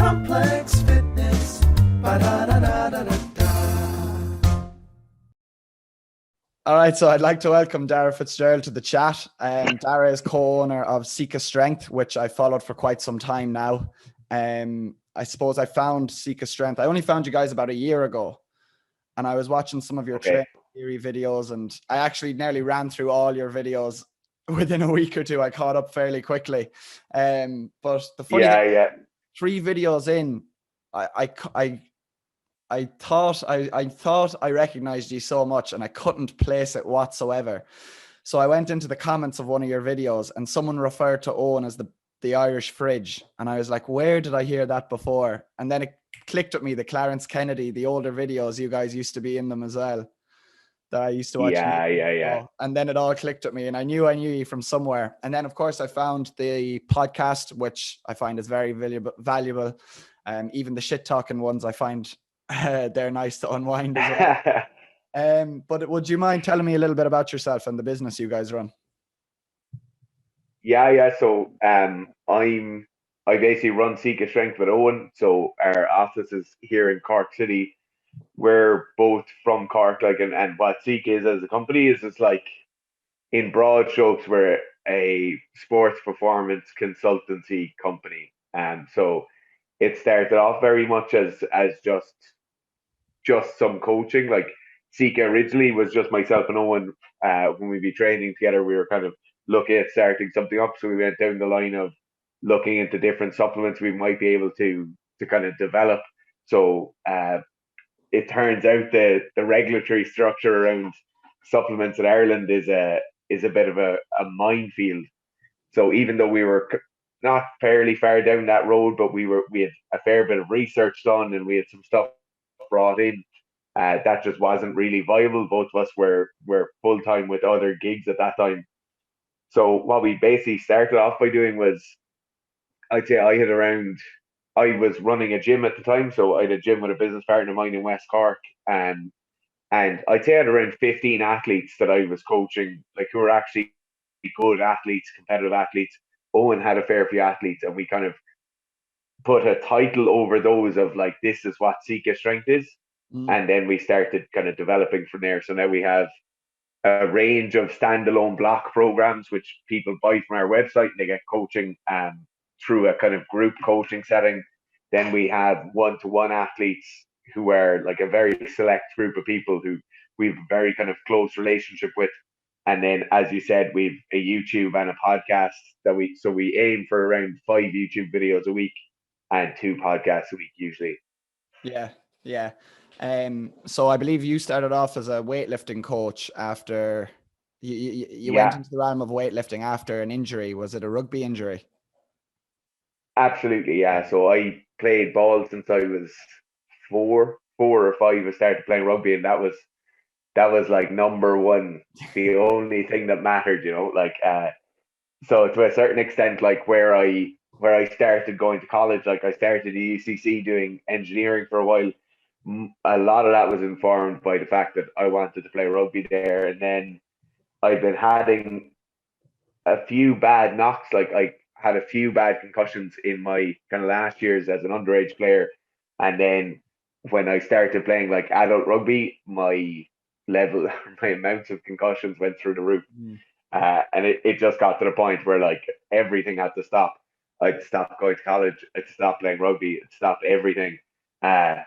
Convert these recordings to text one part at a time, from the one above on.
Complex Fitness. Ba-da-da-da-da-da-da. All right, so I'd like to welcome Daire Fitzgerald to the chat. Daire is co-owner of Sika Strength, which I followed for quite some time now. I suppose I found Sika Strength. I only found you guys about a year ago, and I was watching some of your training theory videos, and I actually nearly ran through all your videos within a week or two. I caught up fairly quickly. But the funny thing, 3 videos in, I thought I recognized you so much, and I couldn't place it whatsoever. So I went into the comments of one of your videos, and someone referred to Eoin as the Irish fridge. And I was like, where did I hear that before? And then it clicked with me, the Clarence Kennedy, the older videos, you guys used to be in them as well, that I used to watch. Yeah. And then it all clicked at me, and I knew you from somewhere. And then, of course, I found the podcast, which I find is very valuable. Even the shit talking ones, I find they're nice to unwind as well. But would you mind telling me a little bit about yourself and the business you guys run? So I basically run Sika Strength with Eoin. So our office is here in Cork City. We're both from Cork, and what Sika is as a company is it's like, in broad strokes, we're a sports performance consultancy company. So it started off very much as just some coaching. Like, Sika originally was just myself and Eoin. When we'd be training together, we were kind of looking at starting something up. So we went down the line of looking into different supplements we might be able to kind of develop. So it turns out the regulatory structure around supplements in Ireland is a bit of a minefield. So even though we were not fairly far down that road, but we had a fair bit of research done, and we had some stuff brought in, that just wasn't really viable. Both of us were full time with other gigs at that time. So what we basically started off by doing was, I'd say I was running a gym at the time, so I had a gym with a business partner of mine in West Cork, and I'd say I had around 15 athletes that I was coaching, like, who were actually good athletes, competitive athletes. Eoin had a fair few athletes, and we kind of put a title over those of, like, this is what Sika Strength is. And then we started kind of developing from there. So now we have a range of standalone block programs, which people buy from our website, and they get coaching through a kind of group coaching setting. Then we have one-to-one athletes who are like a very select group of people who we've a very kind of close relationship with. And then, as you said, we've a YouTube and a podcast that we aim for around 5 YouTube videos a week and 2 podcasts a week usually. Yeah. So I believe you started off as a weightlifting coach after you went into the realm of weightlifting after an injury. Was it a rugby injury? Absolutely, yeah. So I played ball since I was 4 or 5. I started playing rugby, and that was like number one, the only thing that mattered, like, so to a certain extent, like, where I started going to college, like, I started at UCC doing engineering for a while. A lot of that was informed by the fact that I wanted to play rugby there, and then I've been having a few bad knocks. Like, I had a few bad concussions in my kind of last years as an underage player, and then when I started playing like adult rugby, my amounts of concussions went through the roof. And it just got to the point where, like, everything had to stop. I'd stopped going to college, I'd stopped playing rugby, I'd stopped everything. And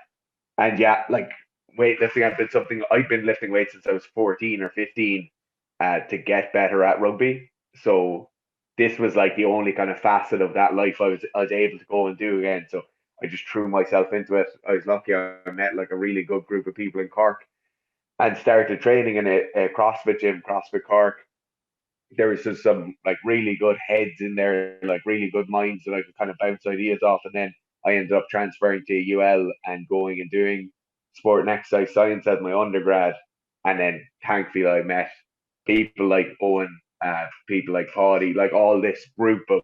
yeah, like, weightlifting has been something I've been lifting weights since I was 14 or 15 to get better at rugby. So this was like the only kind of facet of that life I was able to go and do again. So I just threw myself into it. I was lucky I met like a really good group of people in Cork and started training in a CrossFit gym, CrossFit Cork. There was just some like really good heads in there, like really good minds that I could kind of bounce ideas off. And then I ended up transferring to UL and going and doing sport and exercise science as my undergrad. And then thankfully I met people like Eoin, people like Paddy, like all this group of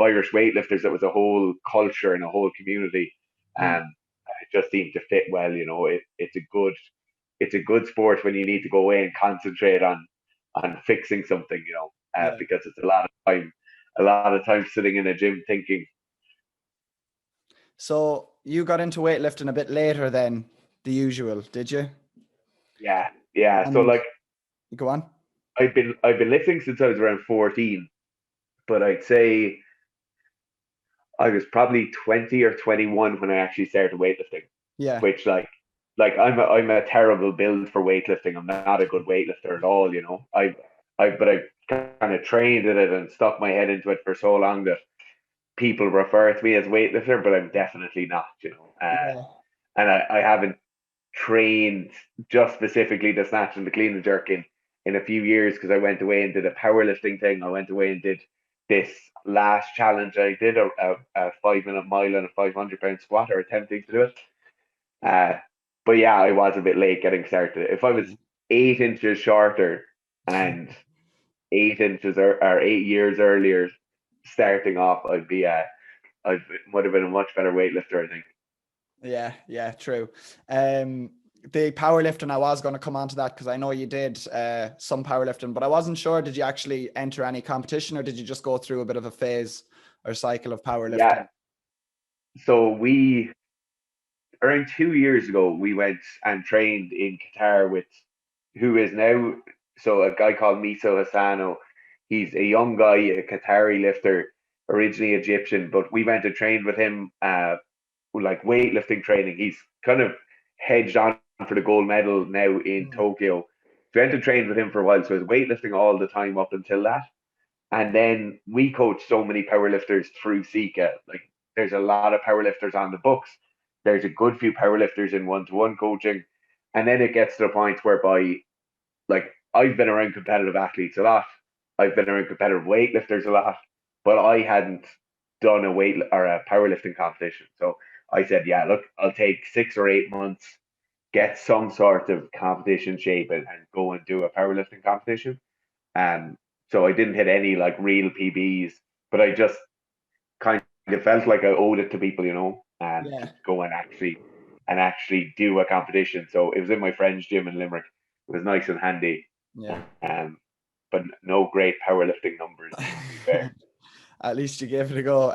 Irish weightlifters. That was a whole culture and a whole community. And it just seemed to fit well. It's a good sport when you need to go away and concentrate on fixing something, because it's a lot of time sitting in a gym thinking. So you got into weightlifting a bit later than the usual, did you? Yeah. So And like go on. I've been lifting since I was around 14, but I'd say I was probably 20 or 21 when I actually started weightlifting, Yeah. which like I'm a terrible build for weightlifting. I'm not a good weightlifter at all, you know. I kind of trained at it and stuck my head into it for so long that people refer to me as weightlifter, but I'm definitely not, you know. Yeah. And I haven't trained just specifically the snatch and the clean and jerk in a few years because I went away and did a powerlifting thing. I went away and did this last challenge. I did a 5 minute mile and a 500 pound squat, or attempting to do it. Uh, but yeah, I was a bit late getting started. If I was 8 inches shorter and 8 inches or 8 years earlier starting off, I would have been a much better weightlifter, I think. Yeah, true. The powerlifting, I was going to come on to that because I know you did some powerlifting, but I wasn't sure, did you actually enter any competition or did you just go through a bit of a phase or cycle of powerlifting? Yeah. So we around 2 years ago we went and trained in Qatar with who is now a guy called Miso Hassano. He's a young guy, a Qatari lifter, originally Egyptian, but we went to train with him like weightlifting training. He's kind of hedged on for the gold medal now in Tokyo. So we went to train with him for a while. So I was weightlifting all the time up until that. And then we coach so many powerlifters through Sika. Like there's a lot of powerlifters on the books. There's a good few powerlifters in one-to-one coaching. And then it gets to the point whereby like I've been around competitive athletes a lot. I've been around competitive weightlifters a lot, but I hadn't done a weight or a powerlifting competition. So I said, yeah, look, I'll take 6 or 8 months, get some sort of competition shape and go and do a powerlifting competition. Um, so I didn't hit any like real PBs, but I just kind of felt like I owed it to people, you know, and to Yeah, go and actually do a competition. So it was in my friend's gym in Limerick. It was nice and handy. yeah. Um, but no great powerlifting numbers, to be fair. At least you gave it a go.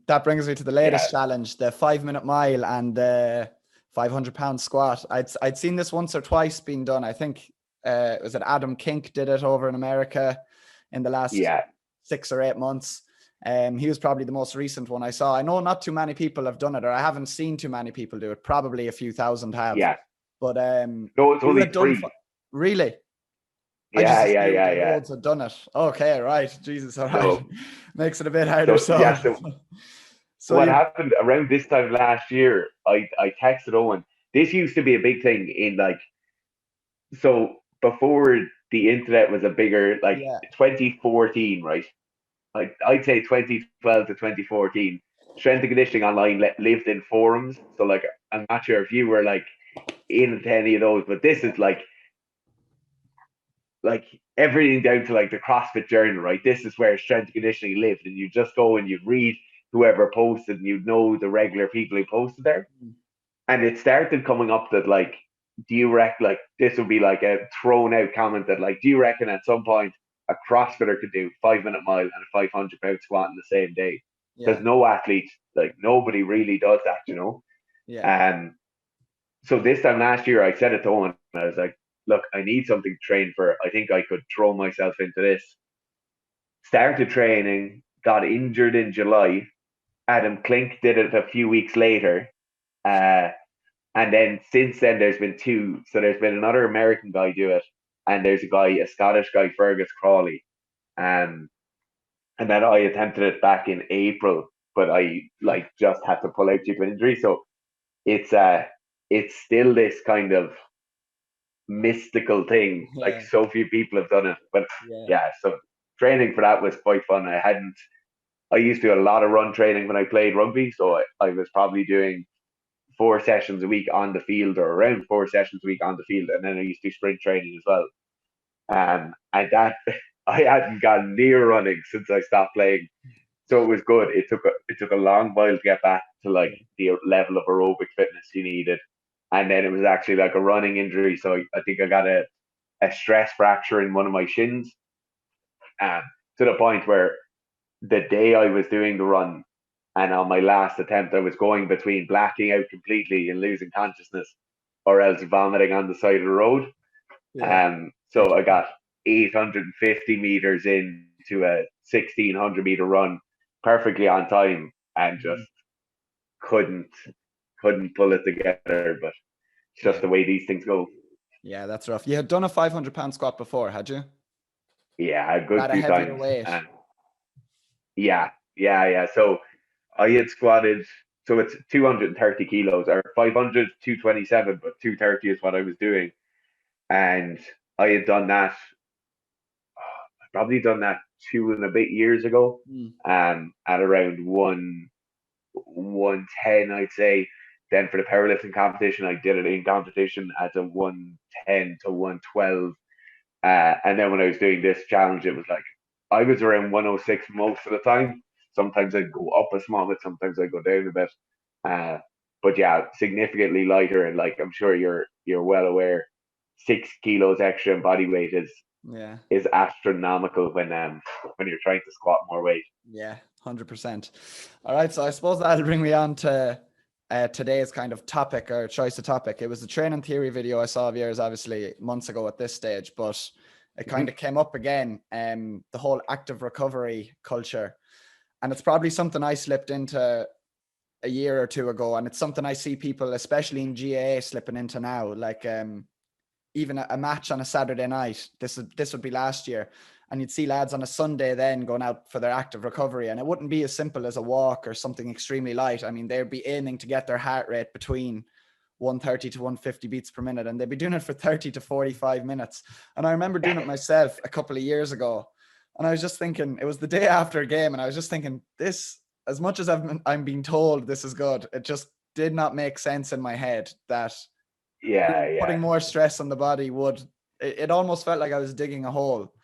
That brings me to the Yeah, latest challenge, the 5 minute mile and the 500 pound squat. I'd seen this once or twice being done. I think was it Adam Kink did it over in America in the last yeah, 6 or 8 months. He was probably the most recent one I saw. I know not too many people have done it, or I haven't seen too many people do it. Probably a few thousand have, yeah. but No, it's who only had done three. really? I just Yeah, yeah, assumed yeah, yeah. loads had done it. Okay, right. Jesus, all right. No, Makes it a bit harder. so yeah. So, So so what you, happened around this time last year? I texted Owen. This used to be a big thing in like before the internet was a bigger like yeah, 2014, right? Like I'd say 2012 to 2014, strength and conditioning online lived in forums. So like I'm not sure if you were like into any of those, but this is like everything down to like the CrossFit Journal, right? This is where strength and conditioning lived, and you just go and you read whoever posted, and you know the regular people who posted there. And it started coming up that like, do you reckon like this would be like a thrown out comment that like, do you reckon at some point a CrossFitter could do 5 minute mile and a 500 pound squat in the same day? yeah, Because no athlete, like nobody really does that, you know. yeah, Um, so this time last year, I said it to Owen, and I was like, look, I need something to train for. I think I could throw myself into this. Started training, got injured in July. Adam Klink did it a few weeks later. Uh, and then since then, there's been two. So there's been another American guy do it, and there's a Scottish guy, Fergus Crawley. Um, and then I attempted it back in April, but I like just had to pull out due to injury. So it's it's still this kind of mystical thing. Like yeah, so few people have done it, but yeah, yeah. So training for that was quite fun. I used to do a lot of run training when I played rugby, so I was probably doing 4 sessions a week on the field, or around 4 sessions a week on the field, and then I used to do sprint training as well. And that I hadn't gone near running since I stopped playing, so it was good. It took a long while to get back to like the level of aerobic fitness you needed, and then it was actually like a running injury. So I think I got a stress fracture in one of my shins, um, to the point where the day I was doing the run, And on my last attempt, I was going between blacking out completely and losing consciousness, or else vomiting on the side of the road. Yeah. So I got 850 meters into a 1600-meter run, perfectly on time, and just couldn't pull it together. But it's just the way these things go. Yeah, that's rough. You had done a 500-pound squat before, had you? Yeah, a good At a few heavier times. weight. Yeah. So I had squatted, so it's 230 kilos, or 500, 227, but 230 is what I was doing. And I had done that, I'd probably done that 2 and a bit years ago, at around 110, I'd say. Then for the powerlifting competition, I did it in competition at a 110 to 112. And then when I was doing this challenge, it was like I was around 106 most of the time. Sometimes I'd go up a small bit, sometimes I'd go down a bit. But yeah, significantly lighter, and like I'm sure you're well aware, 6 kilos extra in body weight is astronomical when you're trying to squat more weight. Yeah, 100%. All right, so I suppose that'll bring me on to today's kind of topic or choice of topic. It was the training theory video I saw of yours, obviously months ago at this stage, but it kind of came up again, the whole active recovery culture. And it's probably something I slipped into a year or two ago, and it's something I see people, especially in GAA, slipping into now. Like even a match on a Saturday night, this would be last year, and you'd see lads on a Sunday then going out for their active recovery, and it wouldn't be as simple as a walk or something extremely light. I mean, they'd be aiming to get their heart rate between 130 to 150 beats per minute, and they'd be doing it for 30 to 45 minutes. And I remember doing it myself a couple of years ago, and I was just thinking, it was the day after a game, and I was just thinking, this, as much as I'm being told this is good, it just did not make sense in my head that putting more stress on the body would, it almost felt like I was digging a hole.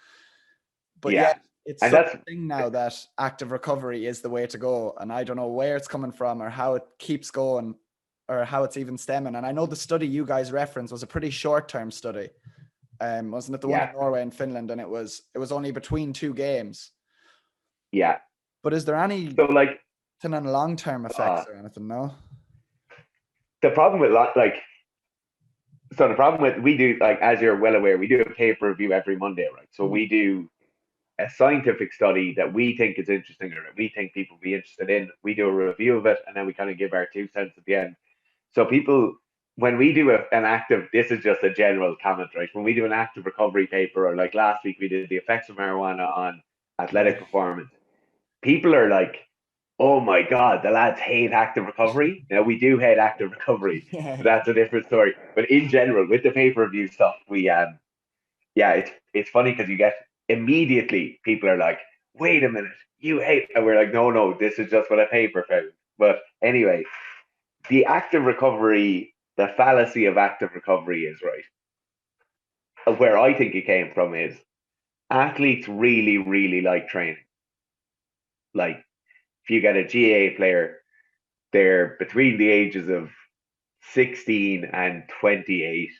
But yeah, it's such a thing now that active recovery is the way to go. And I don't know where it's coming from or how it keeps going or how it's even stemming. And I know the study you guys referenced was a pretty short-term study. Wasn't it the one in Norway and Finland? And it was only between 2 games. Yeah. But is there any long-term effects or anything? No. The problem with we do, like, as you're well aware, we do a paper review every Monday, right? So we do a scientific study that we think is interesting or that we think people will be interested in. We do a review of it, and then we kind of give our 2 cents at the end. So people, when we do an active, this is just a general comment, right? When we do an active recovery paper, or like last week we did the effects of marijuana on athletic performance, people are like, oh my God, the lads hate active recovery. Now, we do hate active recovery. So that's a different story. But in general, with the pay per view stuff, it's funny because you get immediately people are like, wait a minute, you hate. And we're like, no, this is just what a paper found. But anyway, the active recovery, the fallacy of active recovery is right. Where I think it came from is athletes really, really like training. Like, if you get a GA player, they're between the ages of 16 and 28,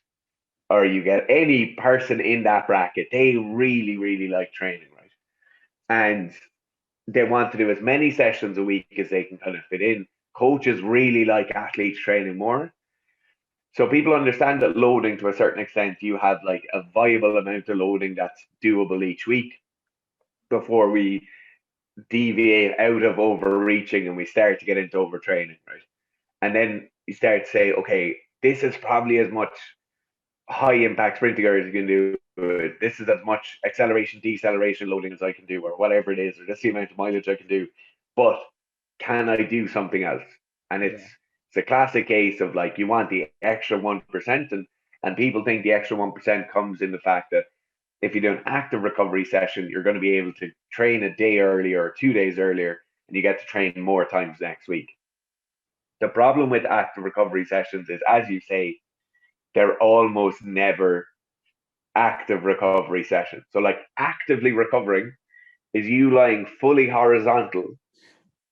or you get any person in that bracket, they really, really like training, right? And they want to do as many sessions a week as they can kind of fit in. Coaches really like athletes training more. So people understand that loading, to a certain extent, you have like a viable amount of loading that's doable each week before we deviate out of overreaching and we start to get into overtraining, right? And then you start to say, okay, this is probably as much high impact sprinting as you can do. This is as much acceleration, deceleration loading as I can do, or whatever it is, or this the amount of mileage I can do. But can I do something else? And it's a classic case of like, you want the extra 1%, and people think the extra 1% comes in the fact that if you do an active recovery session, you're going to be able to train a day earlier or 2 days earlier, and you get to train more times next week. The problem with active recovery sessions is, as you say, they're almost never active recovery sessions. So like, actively recovering is you lying fully horizontal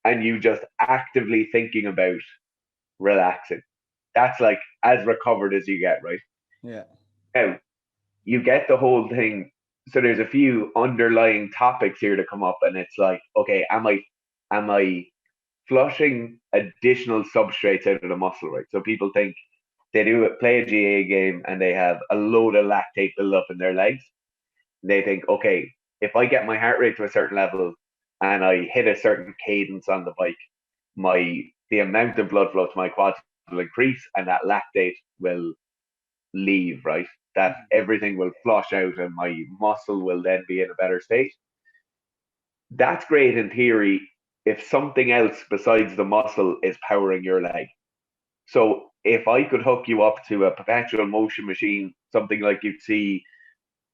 and you just actively thinking about relaxing. That's like as recovered as you get, right? Yeah. Now, you get the whole thing. So there's a few underlying topics here to come up, and it's like, okay, am I flushing additional substrates out of the muscle, right? So people think they play a GA game and they have a load of lactate build up in their legs. They think, okay, if I get my heart rate to a certain level and I hit a certain cadence on the bike, the amount of blood flow to my quads will increase and that lactate will leave, right? That everything will flush out and my muscle will then be in a better state. That's great in theory if something else besides the muscle is powering your leg. So if I could hook you up to a perpetual motion machine, something like you'd see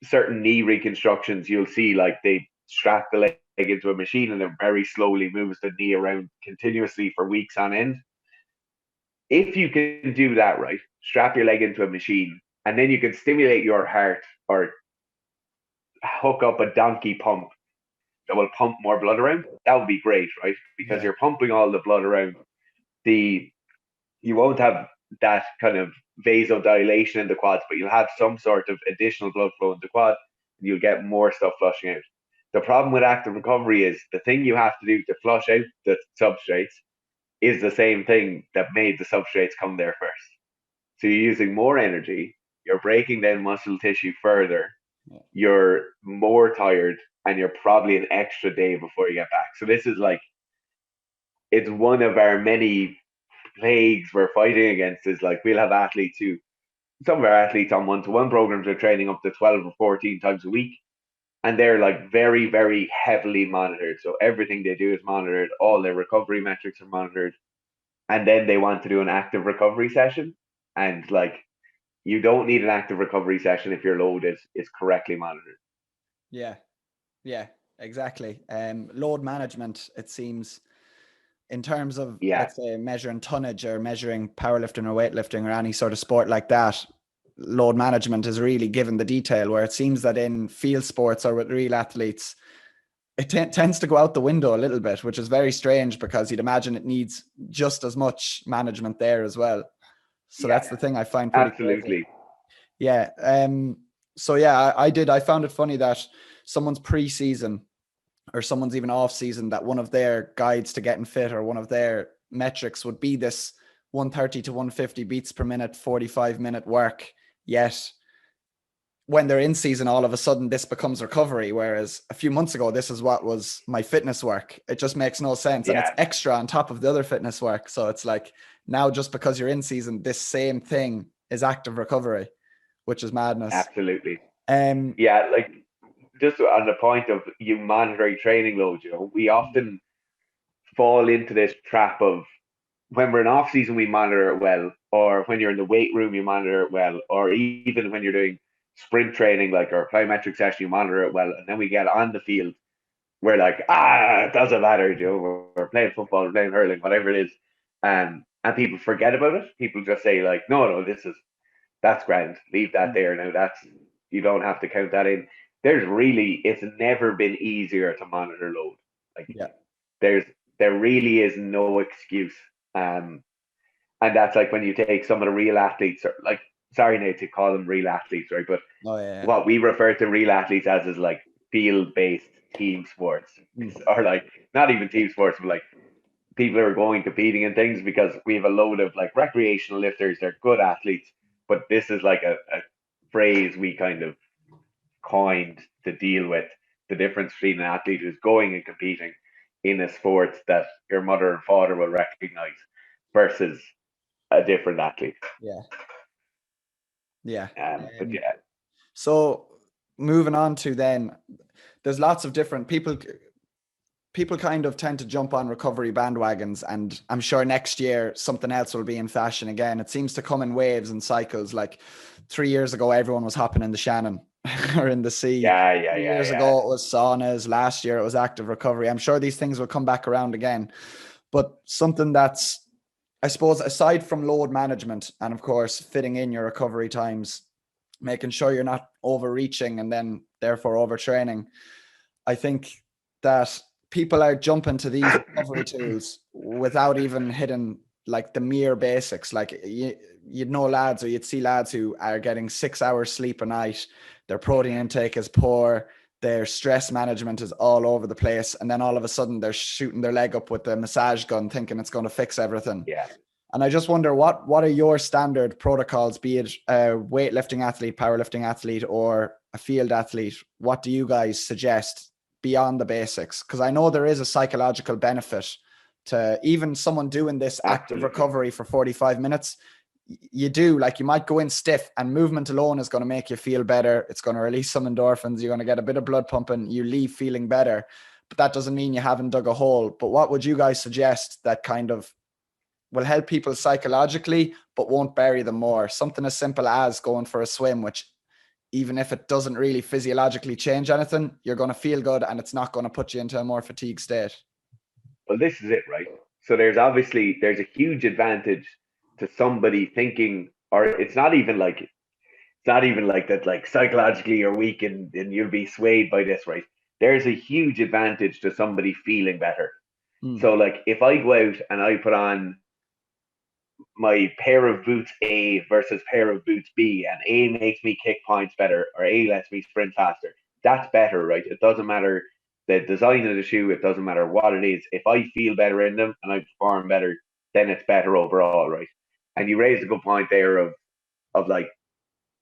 certain knee reconstructions, you'll see like they strap the leg into a machine and it very slowly moves the knee around continuously for weeks on end. If you can do that, right, strap your leg into a machine and then you can stimulate your heart or hook up a donkey pump that will pump more blood around, that would be great, right? Because you're pumping all the blood around. You won't have that kind of vasodilation in the quads, but you'll have some sort of additional blood flow in the quad, and you'll get more stuff flushing out. The problem with active recovery is the thing you have to do to flush out the substrates is the same thing that made the substrates come there first. So you're using more energy, you're breaking down muscle tissue further, you're more tired, and you're probably an extra day before you get back. So this is like, it's one of our many plagues we're fighting against. Is like, we'll have athletes who, some of our athletes on one-to-one programs are training up to 12 or 14 times a week, and they're like very, very heavily monitored. So everything they do is monitored, all their recovery metrics are monitored, and then they want to do an active recovery session, and like, you don't need an active recovery session if your load is correctly monitored. Yeah, exactly. Load management, it seems, in terms of, let's say, measuring tonnage or measuring powerlifting or weightlifting or any sort of sport like that, load management is really given the detail, where it seems that in field sports or with real athletes, it tends to go out the window a little bit, which is very strange because you'd imagine it needs just as much management there as well. So that's the thing I find pretty absolutely crazy. Yeah. So yeah, I found it funny that someone's pre-season or someone's even off season, that one of their guides to getting fit or one of their metrics would be this 130 to 150 beats per minute, 45-minute work. Yet when they're in season, all of a sudden this becomes recovery. Whereas a few months ago, this is what was my fitness work. It just makes no sense. And it's extra on top of the other fitness work. So it's like, now just because you're in season, this same thing is active recovery, which is madness. Absolutely. Like, just on the point of you monitoring training loads, we often fall into this trap of, when we're in off season, we monitor it well, or when you're in the weight room, you monitor it well, or even when you're doing sprint training, like our plyometric session, you monitor it well. And then we get on the field, we're like, it doesn't matter, we're playing football, we're playing hurling, whatever it is. And people forget about it. People just say like, no, that's grand. Leave that there now. You don't have to count that in. It's never been easier to monitor load. Like, there really is no excuse. And that's like when you take some of the real athletes, or like, sorry, Nate, to call them real athletes, right? But what we refer to real athletes as is like field-based team sports, or like not even team sports, but like people who are going competing in things, because we have a load of like recreational lifters. They're good athletes, but this is like a phrase we kind of coined to deal with the difference between an athlete who's going and competing in a sport that your mother and father will recognize versus a different athlete. But so moving on to then, there's lots of different people kind of tend to jump on recovery bandwagons, and I'm sure next year something else will be in fashion again. It seems to come in waves and cycles. Like 3 years ago, everyone was hopping in the Shannon or in the sea. 3 years ago, it was saunas. Last year, it was active recovery. I'm sure these things will come back around again. But something that's, I suppose, aside from load management and of course fitting in your recovery times, making sure you're not overreaching and then therefore overtraining, I think that people are jumping to these recovery tools without even hitting like the mere basics. Like you'd know lads, or you'd see lads who are getting 6 hours sleep a night. Their protein intake is poor. their stress management is all over the place, and then all of a sudden they're shooting their leg up with the massage gun thinking it's going to fix everything. Yeah. And I just wonder, what are your standard protocols, be it a weightlifting athlete, powerlifting athlete, or a field athlete? What do you guys suggest beyond the basics? Because I know there is a psychological benefit to even someone doing this active Absolutely. recovery for 45 minutes. You do, like, you might go in stiff, and movement alone is going to make you feel better. It's going to release some endorphins. You're going to get a bit of blood pumping. You leave feeling better, but that doesn't mean you haven't dug a hole. But what would you guys suggest that kind of will help people psychologically, but won't bury them more? Something as simple as going for a swim, which, even if it doesn't really physiologically change anything, you're going to feel good, and it's not going to put you into a more fatigued state. Well, this is it, right? So there's a huge advantage to somebody thinking, or it's not even like that, like psychologically you're weak and you'll be swayed by this, right? There's a huge advantage to somebody feeling better. So like if I go out and I put on my pair of boots A versus pair of boots B, and A makes me kick points better, or A lets me sprint faster, that's better, right? It doesn't matter the design of the shoe, it doesn't matter what it is. If I feel better in them and I perform better, then it's better overall, right? And you raised a good point there of like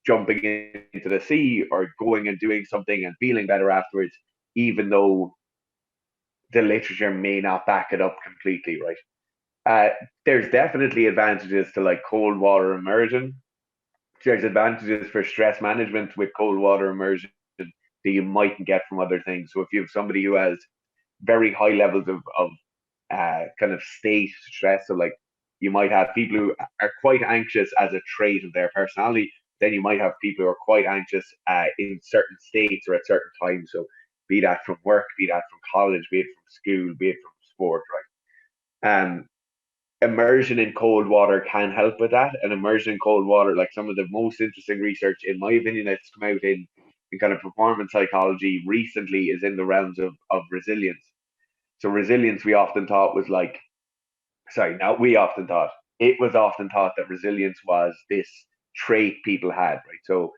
jumping into the sea or going and doing something and feeling better afterwards, even though the literature may not back it up completely, right? There's definitely advantages to like cold water immersion. There's advantages for stress management with cold water immersion that you mightn't get from other things. So if you have somebody who has very high levels of kind of state stress, so like you might have people who are quite anxious as a trait of their personality, then you might have people who are quite anxious in certain states or at certain times. So be that from work, be that from college, be it from school, be it from sport, right? Immersion in cold water can help with that. And immersion in cold water, like some of the most interesting research, in my opinion, that's come out in kind of performance psychology recently is in the realms of resilience. So resilience we often thought was like, sorry, not we often thought, it was often thought that resilience was this trait people had, right? So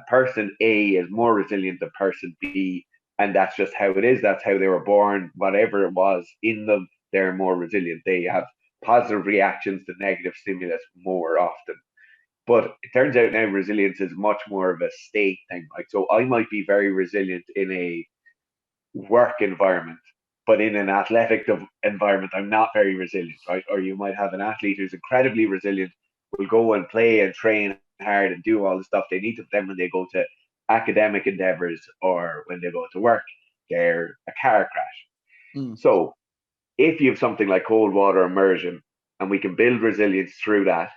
person A is more resilient than person B, and that's just how it is. That's how they were born. Whatever it was in them, they're more resilient. They have positive reactions to negative stimulus more often. But it turns out now resilience is much more of a state thing. Like, so I might be very resilient in a work environment, but in an athletic environment, I'm not very resilient, right? Or you might have an athlete who's incredibly resilient, will go and play and train hard and do all the stuff they need to. Then when they go to academic endeavors or when they go to work, they're a car crash. So if you have something like cold water immersion and we can build resilience through that,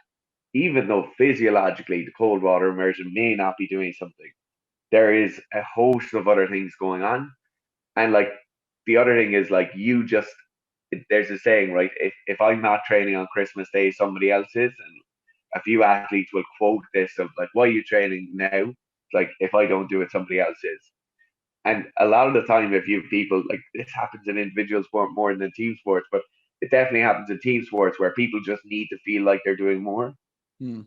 even though physiologically the cold water immersion may not be doing something, there is a host of other things going on. And like the other thing is like there's a saying, right? If I'm not training on Christmas Day, somebody else is. And a few athletes will quote this of like, why are you training now? It's like, if I don't do it, somebody else is. And a lot of the time, if you have people, like this happens in individual sport more than team sports, but it definitely happens in team sports where people just need to feel like they're doing more.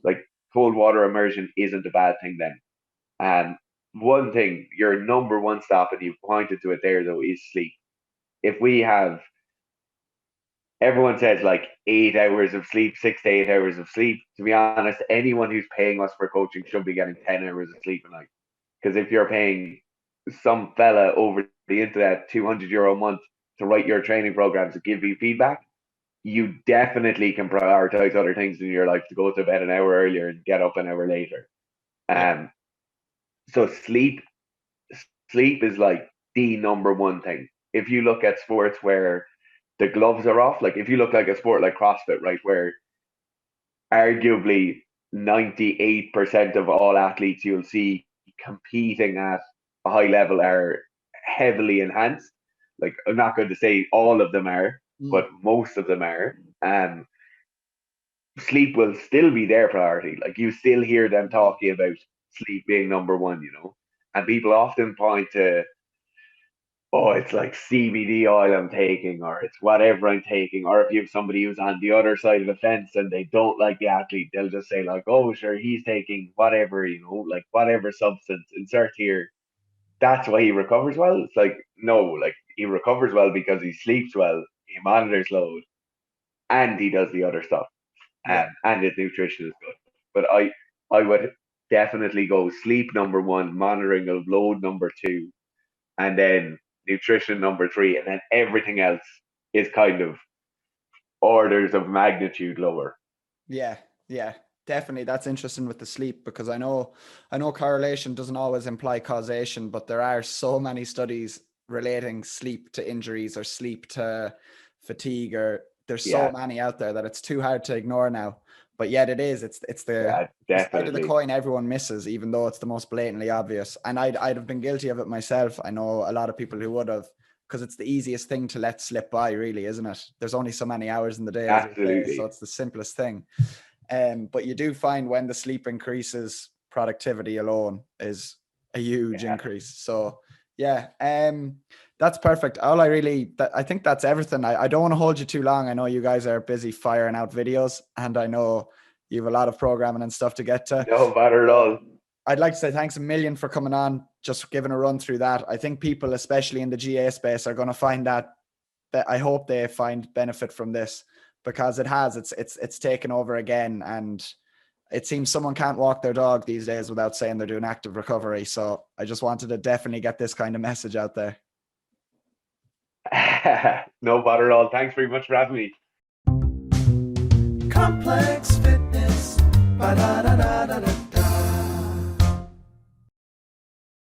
Like cold water immersion isn't a bad thing then. And one thing, your number one stop, and you pointed to it there though, is sleep. If we have, everyone says like 8 hours of sleep, 6 to 8 hours of sleep. To be honest, anyone who's paying us for coaching should be getting 10 hours of sleep a night. Because if you're paying some fella over the internet €200 a month to write your training programs to give you feedback, you definitely can prioritize other things in your life to go to bed an hour earlier and get up an hour later. So sleep is like the number one thing. If you look at sports where the gloves are off, like if you look like a sport like CrossFit, right, where arguably 98% of all athletes you'll see competing at a high level are heavily enhanced. Like I'm not going to say all of them are, but most of them are. Sleep will still be their priority. Like you still hear them talking about sleep being number one, you know. And people often point to, oh, it's like CBD oil I'm taking, or it's whatever I'm taking, or if you have somebody who's on the other side of the fence and they don't like the athlete, they'll just say like, oh, sure, he's taking whatever, you know, like whatever substance, insert here. that's why he recovers well. It's like, no, like he recovers well because he sleeps well, he monitors load, and he does the other stuff, Yeah. and his nutrition is good. But I would definitely go sleep number one, monitoring of load number two, and then nutrition number three, and then everything else is kind of orders of magnitude lower. Yeah, yeah, definitely. That's interesting with the sleep, because I know correlation doesn't always imply causation, but there are so many studies relating sleep to injuries or sleep to fatigue, or there's so Yeah, many out there that it's too hard to ignore now. But yet it is. It's yeah, the side of the definitely. coin everyone misses, even though it's the most blatantly obvious. And I'd have been guilty of it myself. I know a lot of people who would have, because it's the easiest thing to let slip by, really, isn't it? There's only so many hours in the day, as you say, so Absolutely. it's the simplest thing. But you do find when the sleep increases, productivity alone is a huge Yeah. increase. So yeah, that's perfect. I think that's everything. I don't want to hold you too long. I know you guys are busy firing out videos, and I know you have a lot of programming and stuff to get to. No matter at So all. I'd like to say thanks a million for coming on, just giving a run through that. I think people, especially in the GA space, are going to find that I hope they find benefit from this, because it's taken over again, and it seems someone can't walk their dog these days without saying they're doing active recovery. So I just wanted to definitely get this kind of message out there. No bother at all. Thanks very much for having me. Complex fitness. Ba-da-da-da-da-da.